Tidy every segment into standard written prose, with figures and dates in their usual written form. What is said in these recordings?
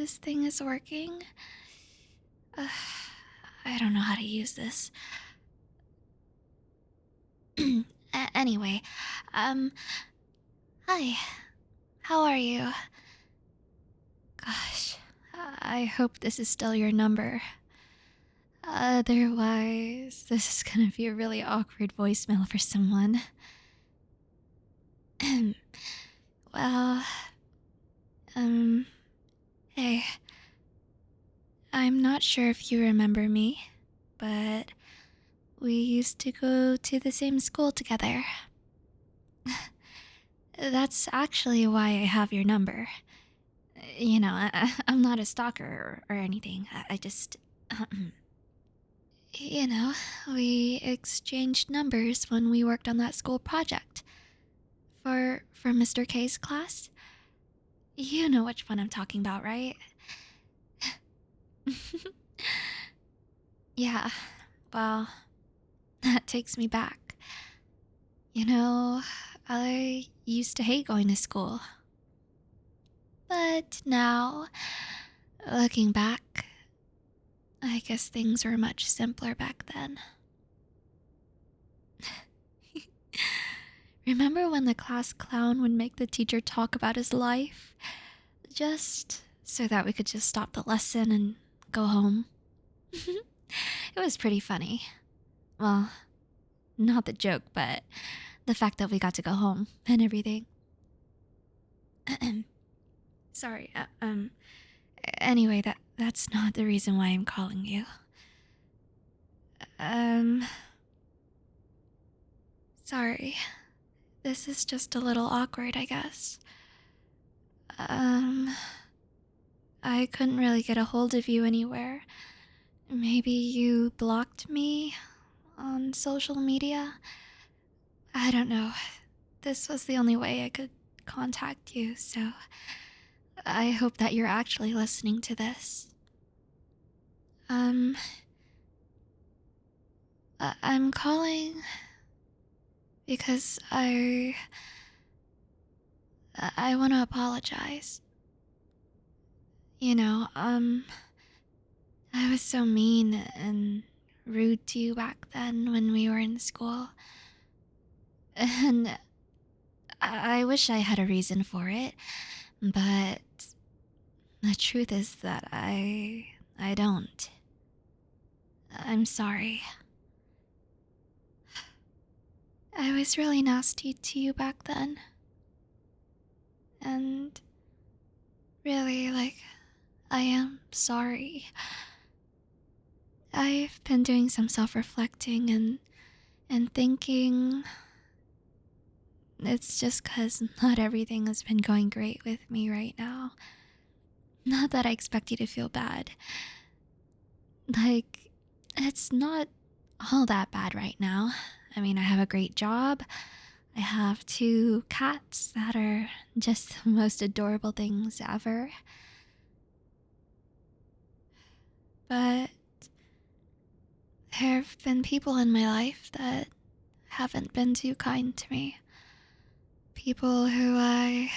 this thing is working. Uh, I don't know how to use this. Anyway, um, hi. How are you? Gosh, I hope this is still your number. Otherwise, this is gonna be a really awkward voicemail for someone. Well, um, hey. I'm not sure if you remember me, but we used to go to the same school together. That's actually why I have your number. I'm not a stalker or anything. I just. You know, we exchanged numbers when we worked on that school project. For Mr. K's class. You know which one I'm talking about, right? Yeah, well, that takes me back. You know, I used to hate going to school. But now, looking back, I guess things were much simpler back then. Remember when the class clown would make the teacher talk about his life? Just so that we could just stop the lesson and go home. It was pretty funny. Well, not the joke, but the fact that we got to go home and everything. Sorry, anyway, that's not the reason why I'm calling you. Sorry. This is just a little awkward, I guess. I couldn't really get a hold of you anywhere. Maybe you blocked me on social media? I don't know. This was the only way I could contact you, so I hope that you're actually listening to this. I'm calling because I want to apologize. I was so mean and rude to you back then when we were in school. And I wish I had a reason for it, but the truth is that I don't. I'm sorry. I was really nasty to you back then. And really, I am sorry. I've been doing some self-reflecting and thinking it's just 'cause not everything has been going great with me right now. Not that I expect you to feel bad. It's not all that bad right now. I mean, I have a great job. I have 2 cats that are just the most adorable things ever. But there have been people in my life that haven't been too kind to me. People who I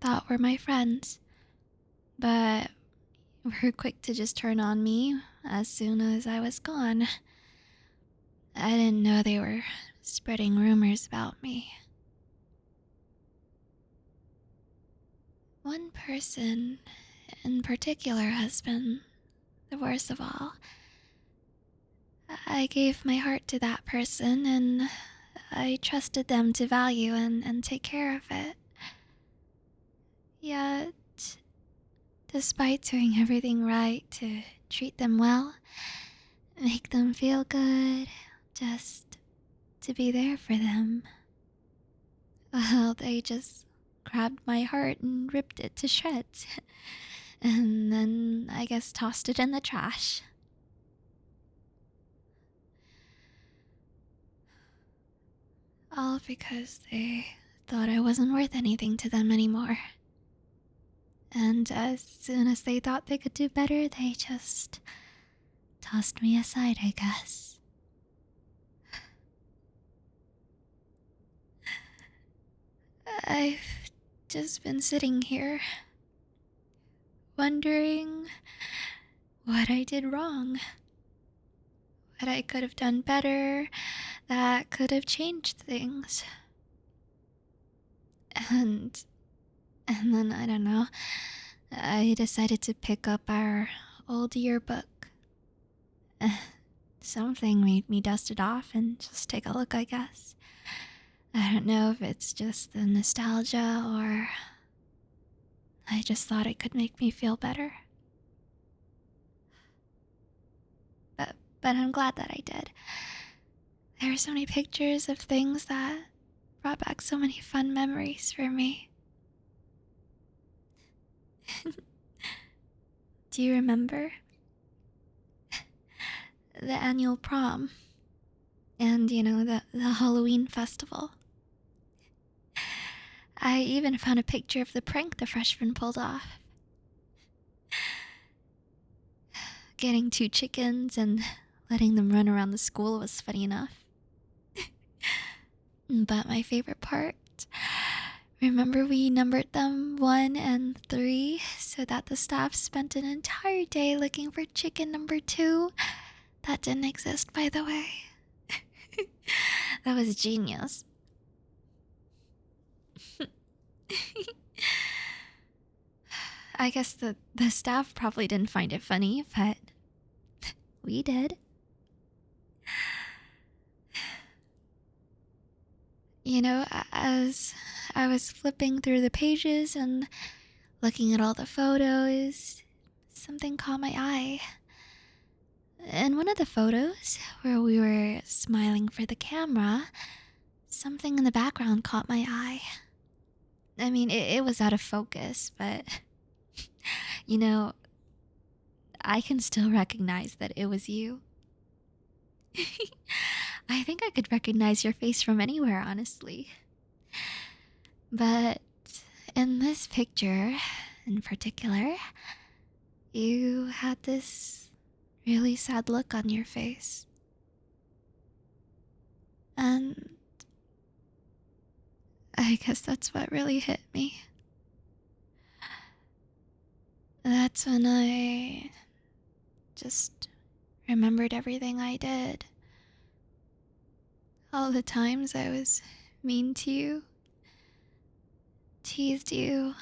thought were my friends, but were quick to just turn on me as soon as I was gone. I didn't know they were spreading rumors about me. One person in particular has been the worst of all. I gave my heart to that person and I trusted them to value and take care of it. Yet, despite doing everything right to treat them well, make them feel good, just to be there for them, well, they just grabbed my heart and ripped it to shreds. And then I guess tossed it in the trash. All because they thought I wasn't worth anything to them anymore. And as soon as they thought they could do better, they just tossed me aside, I guess. I've just been sitting here, wondering what I did wrong, what I could have done better that could have changed things. And then I don't know, I decided to pick up our old yearbook. Something made me dust it off and just take a look, I guess. I don't know if it's just the nostalgia or I just thought it could make me feel better. But I'm glad that I did. There are so many pictures of things that brought back so many fun memories for me. Do you remember? The annual prom. And, the Halloween festival. I even found a picture of the prank the freshmen pulled off. Getting 2 chickens and letting them run around the school was funny enough. But my favorite part, remember we numbered them 1 and 3 so that the staff spent an entire day looking for chicken number 2? That didn't exist, by the way. That was genius. I guess the staff probably didn't find it funny, but we did. As I was flipping through the pages and looking at all the photos, something caught my eye. In one of the photos, where we were smiling for the camera, something in the background caught my eye. I mean, it was out of focus, but, I can still recognize that it was you. I think I could recognize your face from anywhere, honestly. But in this picture, in particular, you had this really sad look on your face. And I guess that's what really hit me. That's when I just remembered everything I did. All the times I was mean to you, teased you.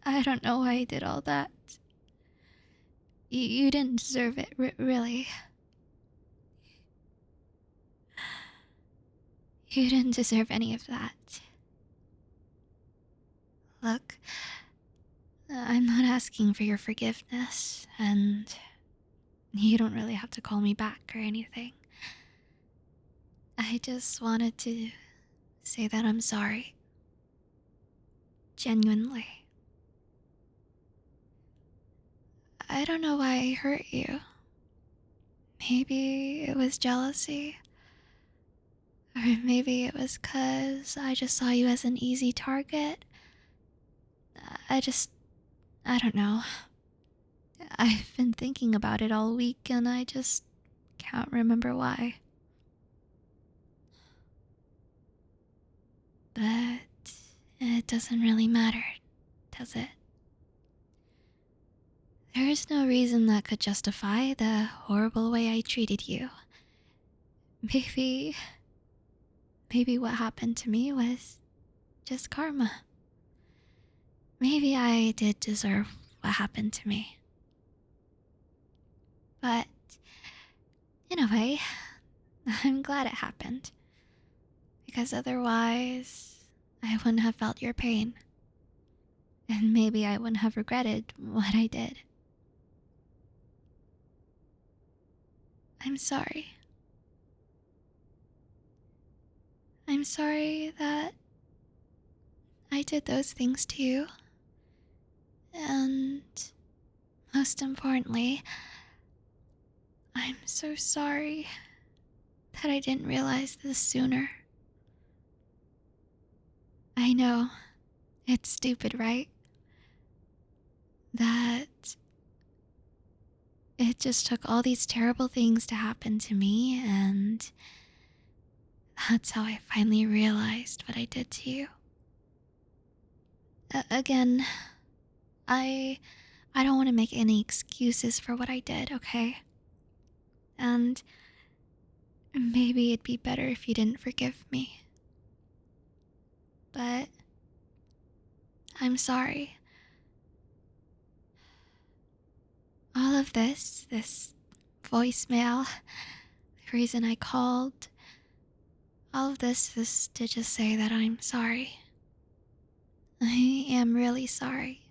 I don't know why I did all that. You didn't deserve it, really. You didn't deserve any of that. Look, I'm not asking for your forgiveness, and you don't really have to call me back or anything. I just wanted to say that I'm sorry. Genuinely. I don't know why I hurt you. Maybe it was jealousy. Or maybe it was 'cause I just saw you as an easy target. I don't know. I've been thinking about it all week and I just can't remember why. But it doesn't really matter, does it? There's no reason that could justify the horrible way I treated you. Maybe what happened to me was just karma. Maybe I did deserve what happened to me. But in a way, I'm glad it happened. Because otherwise, I wouldn't have felt your pain. And maybe I wouldn't have regretted what I did. I'm sorry. I'm sorry that I did those things to you. And most importantly, I'm so sorry that I didn't realize this sooner. I know, it's stupid, right? That it just took all these terrible things to happen to me, and that's how I finally realized what I did to you. Again, I don't want to make any excuses for what I did, okay? And maybe it'd be better if you didn't forgive me. But I'm sorry. All of this voicemail, the reason I called, all of this is to just say that I'm sorry. I am really sorry.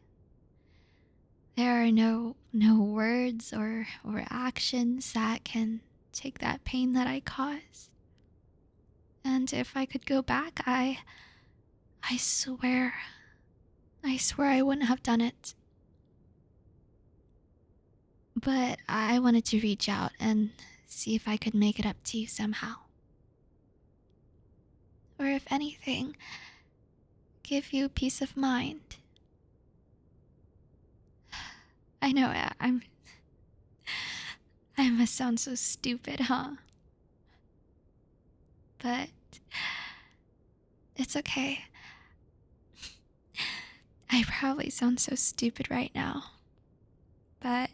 There are no words or actions that can take that pain that I caused. And if I could go back, I swear I wouldn't have done it. But I wanted to reach out and see if I could make it up to you somehow. Or if anything, give you peace of mind. I know I must sound so stupid, huh? But it's okay. I probably sound so stupid right now. But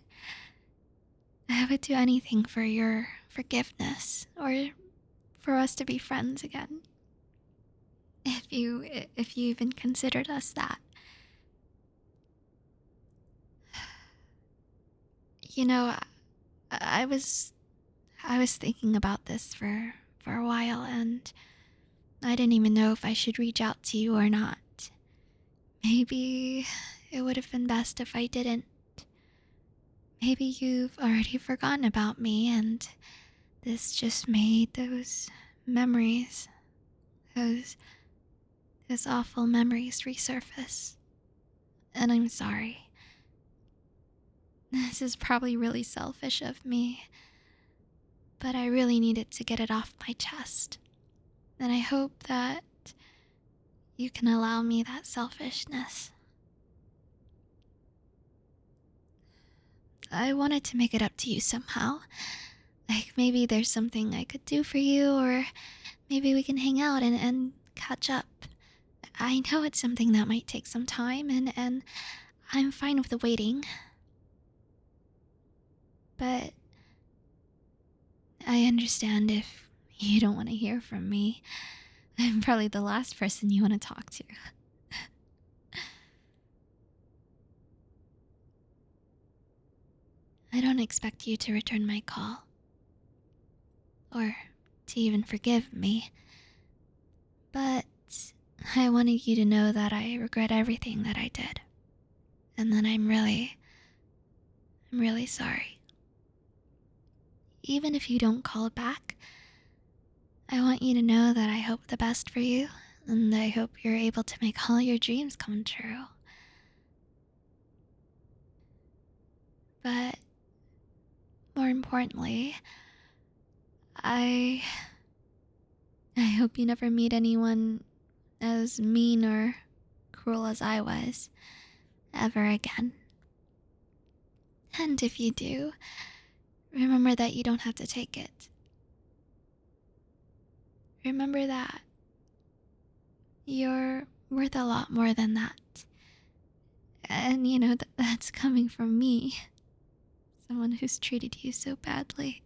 I would do anything for your forgiveness or for us to be friends again. If you even considered us that. You know, I was thinking about this for a while, and I didn't even know if I should reach out to you or not. Maybe it would have been best if I didn't. Maybe you've already forgotten about me, and this just made those memories, those awful memories resurface. And I'm sorry. This is probably really selfish of me, but I really needed to get it off my chest. And I hope that you can allow me that selfishness. I wanted to make it up to you somehow. Like maybe there's something I could do for you, or maybe we can hang out and catch up. I know it's something that might take some time, and I'm fine with the waiting. But I understand if you don't want to hear from me. I'm probably the last person you want to talk to. I don't expect you to return my call. Or to even forgive me. But I wanted you to know that I regret everything that I did. And that I'm really sorry. Even if you don't call back, I want you to know that I hope the best for you, and I hope you're able to make all your dreams come true. But more importantly, I hope you never meet anyone as mean or cruel as I was ever again. And if you do, remember that you don't have to take it. Remember that you're worth a lot more than that. And you know, that's coming from me. Someone who's treated you so badly.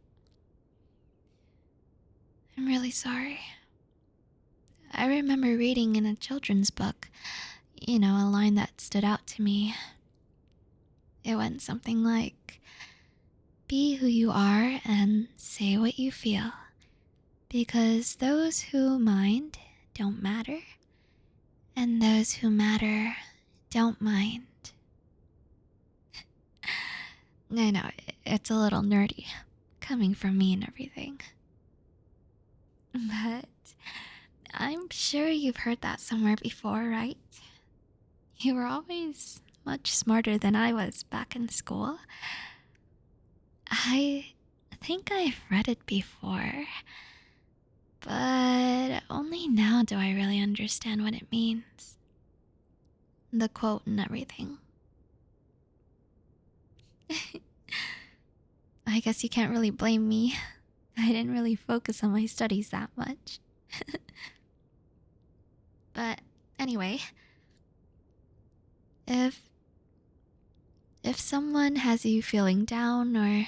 I'm really sorry. I remember reading in a children's book, a line that stood out to me. It went something like, "Be who you are and say what you feel, because those who mind don't matter, and those who matter don't mind." I know, it's a little nerdy, coming from me and everything. But I'm sure you've heard that somewhere before, right? You were always much smarter than I was back in school. I think I've read it before, but only now do I really understand what it means. The quote and everything. I guess you can't really blame me. I didn't really focus on my studies that much. But anyway, If someone has you feeling down or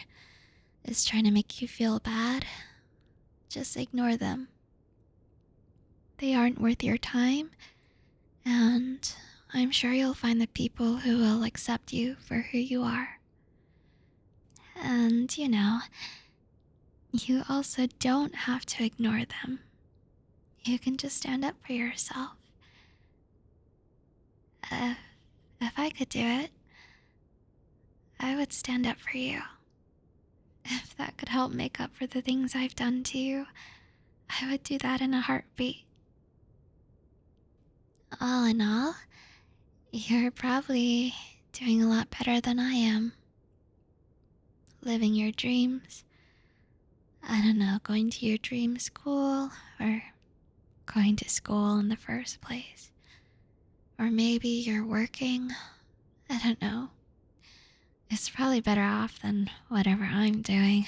is trying to make you feel bad, just ignore them. They aren't worth your time, and I'm sure you'll find the people who will accept you for who you are. And, you also don't have to ignore them. You can just stand up for yourself. If I could do it, I would stand up for you. If that could help make up for the things I've done to you, I would do that in a heartbeat. All in all, you're probably doing a lot better than I am. Living your dreams. I don't know, going to your dream school, or going to school in the first place. Or maybe you're working. I don't know. It's probably better off than whatever I'm doing.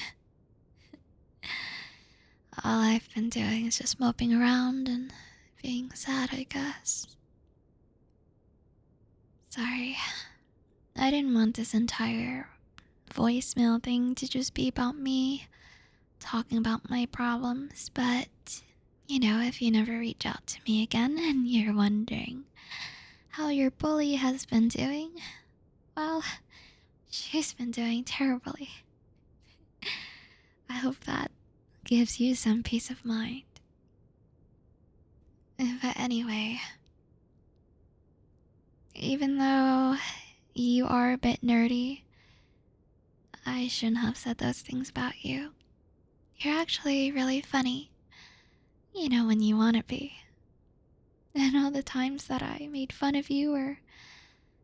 All I've been doing is just moping around and being sad, I guess. Sorry. I didn't want this entire voicemail thing to just be about me talking about my problems, but, if you never reach out to me again and you're wondering how your bully has been doing, well, she's been doing terribly. I hope that gives you some peace of mind. But anyway, even though you are a bit nerdy, I shouldn't have said those things about you. You're actually really funny. When you want to be. And all the times that I made fun of you or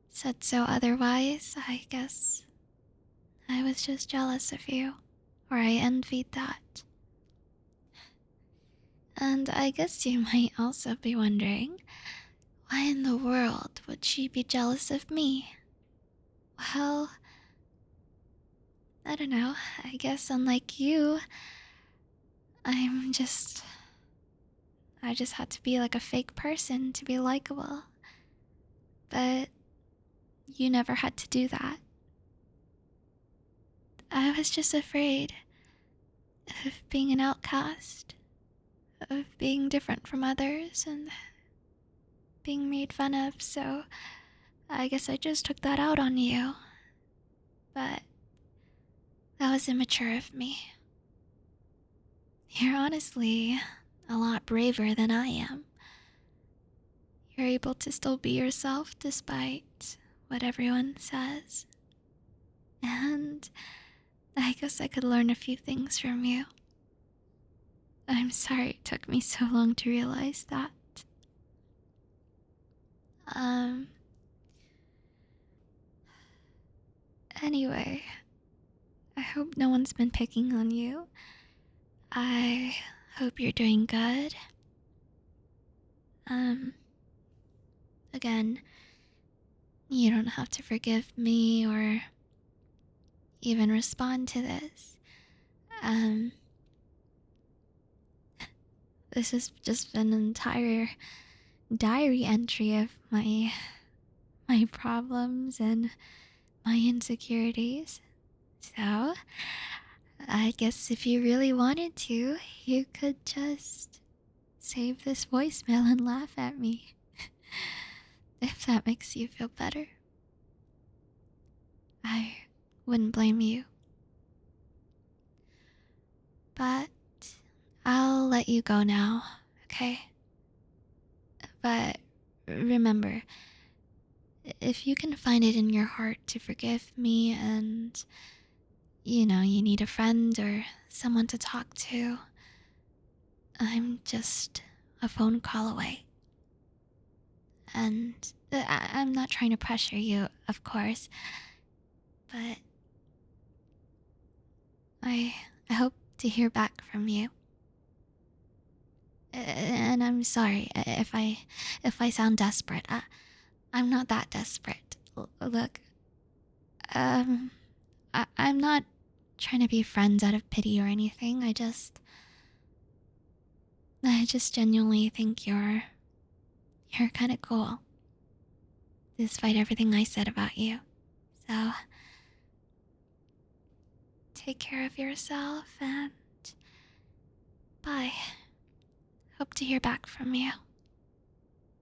said so otherwise, I guess I was just jealous of you, or I envied that. And I guess you might also be wondering, why in the world would she be jealous of me? Well, I don't know. I guess unlike you, I just had to be like a fake person to be likable. But you never had to do that. I was just afraid of being an outcast, of being different from others, and being made fun of, so I guess I just took that out on you. But that was immature of me. You're honestly a lot braver than I am. You're able to still be yourself despite what everyone says. And I guess I could learn a few things from you. I'm sorry it took me so long to realize that. Anyway, I hope no one's been picking on you. I hope you're doing good. Again, you don't have to forgive me or even respond to this. This has just been an entire diary entry of my problems and my insecurities. So, I guess if you really wanted to, you could just save this voicemail and laugh at me. If that makes you feel better. I wouldn't blame you. But I'll let you go now, okay? But remember, if you can find it in your heart to forgive me and, you need a friend or someone to talk to, I'm just a phone call away. And I'm not trying to pressure you, of course, but I hope to hear back from you. And I'm sorry if I sound desperate. I'm not that desperate. Look, I'm not trying to be friends out of pity or anything. I just genuinely think you're kind of cool. despite everything I said about you. So, take care of yourself and bye. Hope to hear back from you.